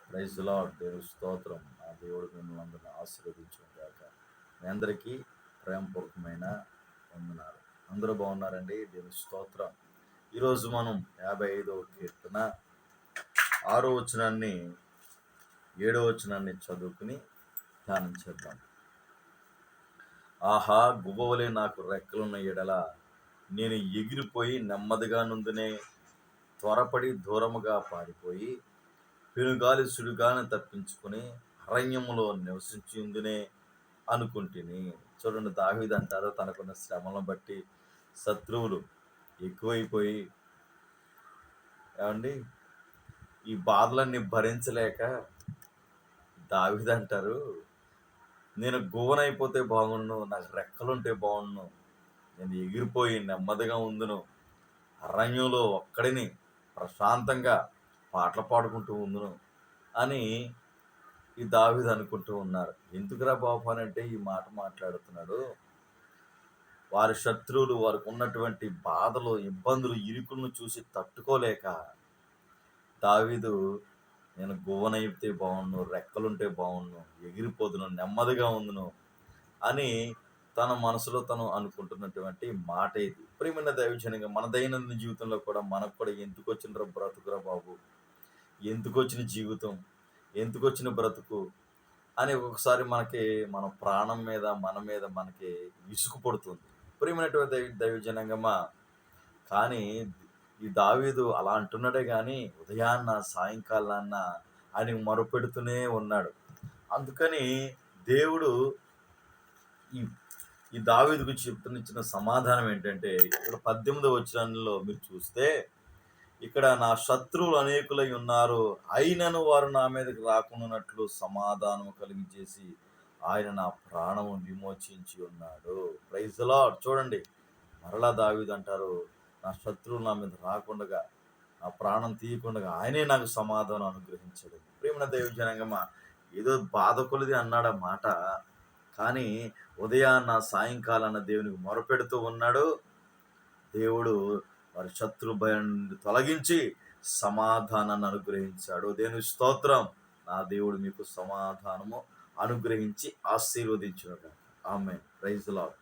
Praise lord. దేవుని స్తోత్రం. నా దేవుడు మిమ్మల్ని అందరిని ఆశీర్వదించును గాక. మీ అందరికీ ప్రేమపూర్వకమైన వందనాలు. అందరూ బాగున్నారండి? దేవుని స్తోత్రం. ఈరోజు మనం 55వ కీర్తన 6వ వచనాన్ని 7వ వచనాన్ని చదువుకుని ధ్యానం చేద్దాం. ఆహా, గువ్వవలే నాకు రెక్కలున్న ఎడల నేను ఎగిరిపోయి నెమ్మదిగా నుందునే, త్వరపడి దూరముగా పారిపోయి పెనుగాలి సుడిగాలిని తప్పించుకొని అరణ్యములో నివసించుందునే అనుకుంటుని. చూడండి, దావీదు అంటారు, తనకున్న శ్రమలను బట్టి శత్రువులు ఎక్కువైపోయి, ఏమండి, ఈ బాధలన్నీ భరించలేక దావీదు అంటారు, నేను గువ్వనైపోతే బాగుండు, నాకు రెక్కలుంటే బాగుండు, నేను ఎగిరిపోయి నెమ్మదిగా ఉందును, అరణ్యంలో ఒక్కడిని ప్రశాంతంగా పాటలు పాడుకుంటూ ఉందును అని ఈ దావీదు అనుకుంటూ ఉన్నారు. ఎందుకురా బాబు అని అంటే ఈ మాట మాట్లాడుతున్నాడు. వారి శత్రువులు, వారికి ఉన్నటువంటి బాధలు, ఇబ్బందులు, ఇరుకులను చూసి తట్టుకోలేక దావీదు, నేను గువ్వనైతే బాగుండు, రెక్కలుంటే బాగుండు, ఎగిరిపోదును, నెమ్మదిగా ఉందును అని తన మనసులో తను అనుకుంటున్నటువంటి మాట ఇది. ప్రియమైన దైవజనంగా మన దైనందిన జీవితంలో కూడా మనకు కూడా ఎందుకు వచ్చిన బ్రతుకురా బాబు, ఎందుకు వచ్చిన జీవితం, ఎందుకు వచ్చిన బ్రతుకు అని ఒక్కొక్కసారి మనకి మన ప్రాణం మీద, మన మీద మనకి విసుగు పడుతుంది. ప్రియమైనటువంటి దైవజనంగమా, కానీ ఈ దావీదు అలా అంటున్నాడే కానీ ఉదయాన్న సాయంకాలాన్న ఆయనకు మొరపెడుతూనే ఉన్నాడు. అందుకని దేవుడు ఈ ఈ దావీదుకు చెప్తున్న సమాధానం ఏంటంటే, ఇక్కడ 18వ వచనంలో మీరు చూస్తే, ఇక్కడ నా శత్రువులు అనేకులై ఉన్నారు, అయినను వారు నా మీదకి రాకుండానట్లు సమాధానం కలిగించేసి ఆయన నా ప్రాణము విమోచించి ఉన్నాడు. Praise the Lord. చూడండి, మరలా దావీదు అంటారు, నా శత్రువులు నా మీద రాకుండగా, నా ప్రాణం తీయకుండా ఆయనే నాకు సమాధానం అనుగ్రహించాడు. ప్రియమైన దైవజనంగమా, ఏదో బాధ కొలిది అన్నాడు ఆ మాట, కానీ ఉదయాన్న సాయంకాలాన దేవునికి మొరపెడుతూ ఉన్నాడు. దేవుడు వారి శత్రు భయం తొలగించి సమాధానాన్ని అనుగ్రహించాడు. దేవుని స్తోత్రం. నా దేవుడు మీకు సమాధానము అనుగ్రహించి ఆశీర్వదించును గాక. ఆమేన్. Praise the lord.